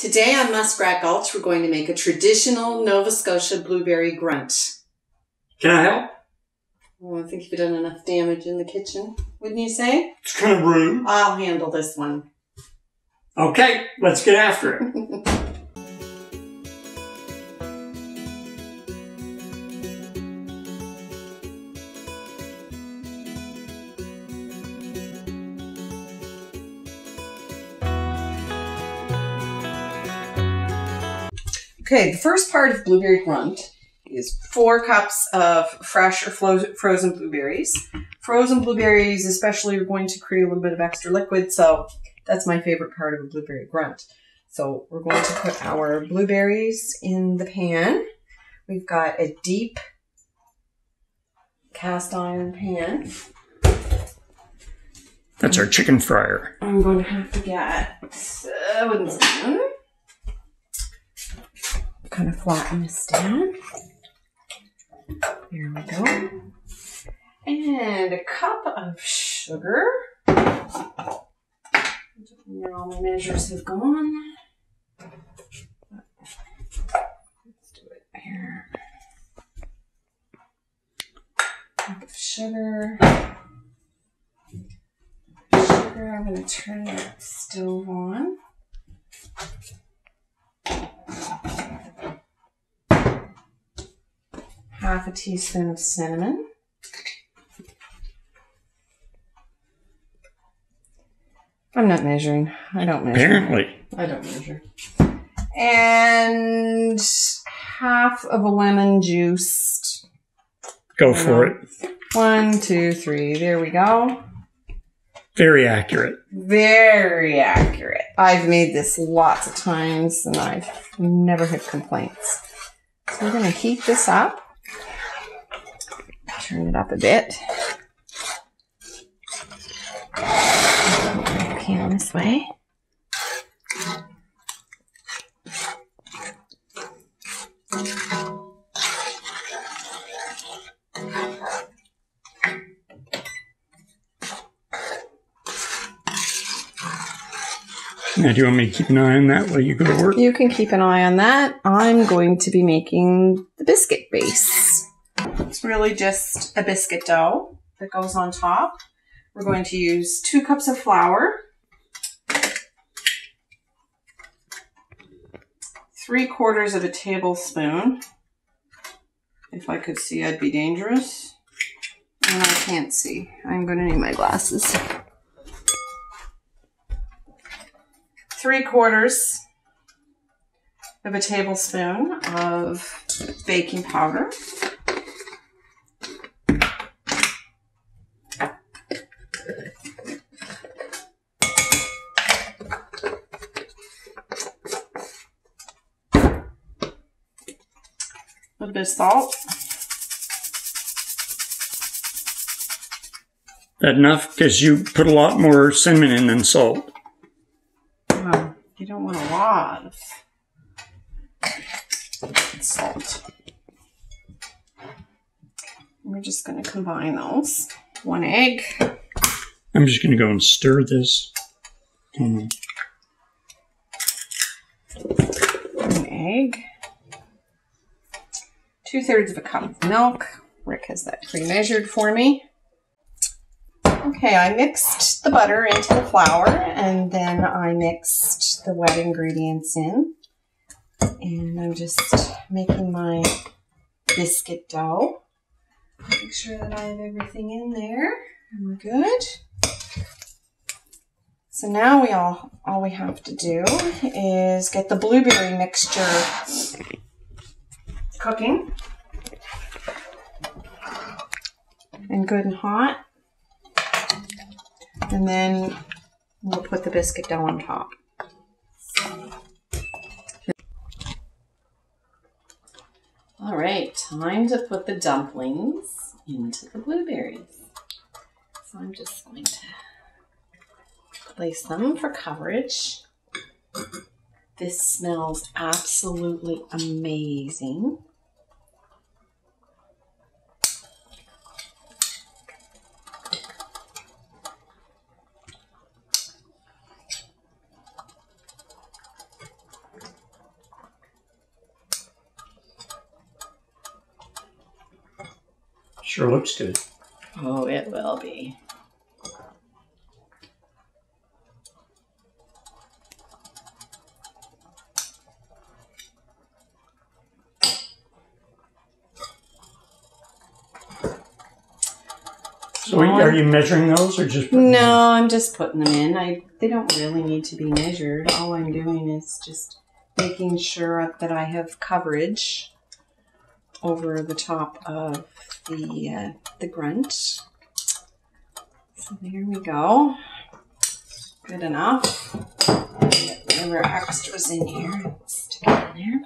Today on Muskrat Gulch, we're going to make a traditional Nova Scotia Blueberry Grunt. Can I help? Well, I think you've done enough damage in the kitchen, wouldn't you say? It's kind of rude. I'll handle this one. Okay, let's get after it. Okay, the first part of Blueberry Grunt is 4 cups of fresh or frozen blueberries. Frozen blueberries especially are going to create a little bit of extra liquid, so that's my favorite part of a Blueberry Grunt. So we're going to put our blueberries in the pan. We've got a deep cast iron pan. That's our chicken fryer. I'm going to have to get a wooden spoon. Kind of flatten this down. There we go. And a cup of sugar. Where all my measures have gone. Let's do it here. Cup of sugar. I'm going to turn that stove on. Half a teaspoon of cinnamon. I'm not measuring. I don't measure. Apparently. I don't measure. And half of a lemon juiced. Go for it. 1, 2, 3. There we go. Very accurate. Very accurate. I've made this lots of times and I've never had complaints. So we're going to heat this up. Turn it up a bit. Pan this way. Now, do you want me to keep an eye on that while you go to work? You can keep an eye on that. I'm going to be making the biscuit base. It's really just a biscuit dough that goes on top. We're going to use 2 cups of flour, 3/4 of a tablespoon. If I could see, I'd be dangerous. And I can't see. I'm going to need my glasses. 3/4 of a tablespoon of baking powder. A little bit of salt. That enough? Because you put a lot more cinnamon in than salt. Oh, you don't want a lot of salt. We're just going to combine those. 1 egg. I'm just going to go and stir this. 1 egg. 2/3 of a cup of milk. Rick has that pre-measured for me. Okay, I mixed the butter into the flour and then I mixed the wet ingredients in. And I'm just making my biscuit dough. Make sure that I have everything in there and we're good. So now all we have to do is get the blueberry mixture cooking and good and hot. And then we'll put the biscuit dough on top. All right, time to put the dumplings into the blueberries. So I'm just going to place them for coverage. This smells absolutely amazing. Sure looks good. Oh, it will be. So are you measuring those or just putting No, I'm just putting them in. They don't really need to be measured. All I'm doing is just making sure that I have coverage over the top of the grunt. So there we go. Good enough. Get whatever extras in here. Stick it in there.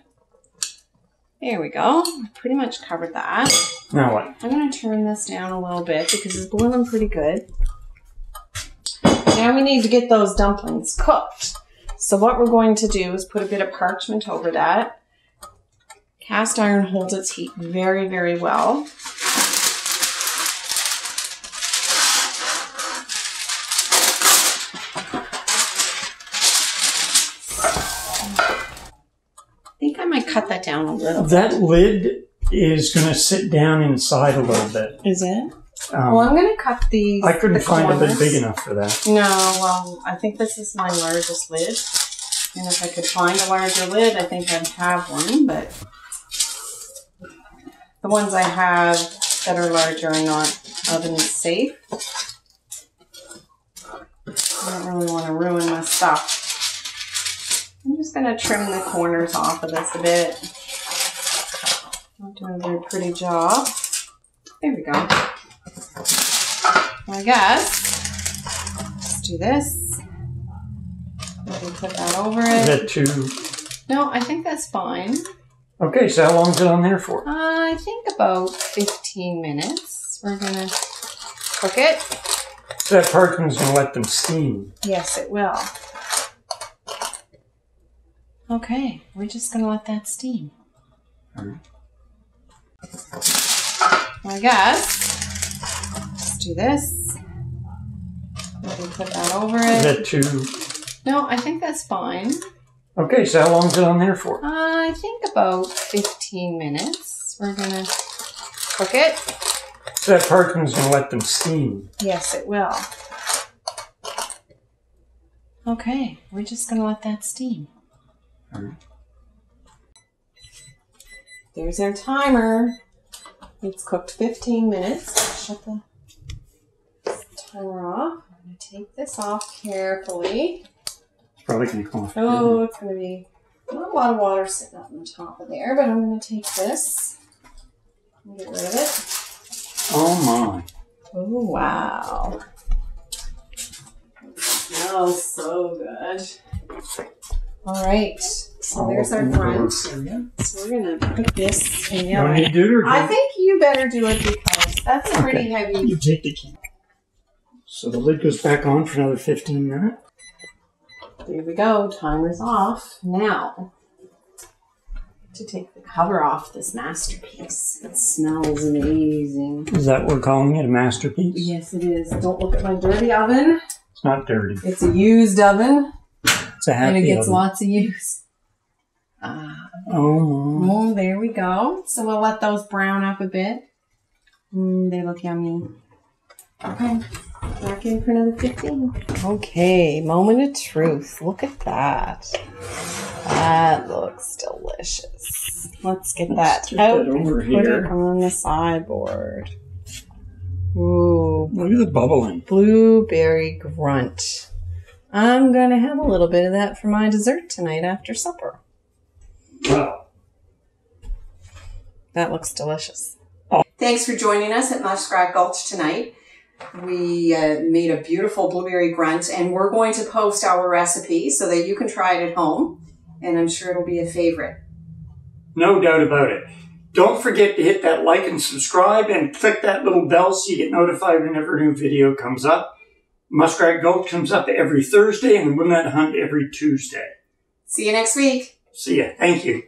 There we go. Pretty much covered that. Now what? I'm going to turn this down a little bit because it's boiling pretty good. Now we need to get those dumplings cooked. So what we're going to do is put a bit of parchment over that. Cast iron holds its heat very, very well. I think I might cut that down a little. That lid is going to sit down inside a little bit. Is it? Well, I'm going to cut these. I couldn't find a lid big enough for that. No, well, I think this is my largest lid. And if I could find a larger lid, I think I'd have one. But the ones I have that are larger are not oven safe. I don't really want to ruin my stuff. I'm just going to trim the corners off of this a bit. I'm doing a very pretty job. There we go. I guess, let's do this. Maybe put that over it. Is that too? No, I think that's fine. Okay, so how long is it on there for? I think about 15 minutes. We're going to cook it. So that parchment's going to let them steam. Yes, it will. Okay, we're just going to let that steam. All right. I guess, let's do this. Maybe put that over it. Is that too? No, I think that's fine. Okay, so how long is it on there for? I think about 15 minutes. We're going to cook it. So that parchment's going to let them steam. Yes, it will. Okay, we're just going to let that steam. All right. There's our timer. It's cooked 15 minutes. Shut the timer off. I'm going to take this off carefully. It's probably going to come off. Oh, it's going to be not a lot of water sitting up on the top of there, but I'm going to take this and get rid of it. Oh my. Oh, wow. It smells so good. All right. So there's our grunt. So we're going to put this in You want me to do it or I think you better do it because that's pretty heavy. You take the can. So the lid goes back on for another 15 minutes. There we go. Timer's off. Now, to take the cover off this masterpiece. It smells amazing. Is that what we're calling it, a masterpiece? Yes, it is. Don't look at my dirty oven. It's not dirty. It's a used oven. It's a happy and it gets oven. lots of use. Oh, there we go. So we'll let those brown up a bit. They look yummy. Okay, back in for another 15. Okay, moment of truth. Look at that. That looks delicious. Let's get that out that over and put here. it on the sideboard. Ooh, look at the bubbling. blueberry grunt. I'm going to have a little bit of that for my dessert tonight after supper. Wow. That looks delicious. Thanks for joining us at Muskrat Gulch tonight. We made a beautiful blueberry grunt, and we're going to post our recipe so that you can try it at home, and I'm sure it'll be a favorite. No doubt about it. Don't forget to hit that like and subscribe and click that little bell so you get notified whenever a new video comes up. Muskrat Gulch comes up every Thursday and the Woodland Hunt every Tuesday. See you next week. See ya. Thank you.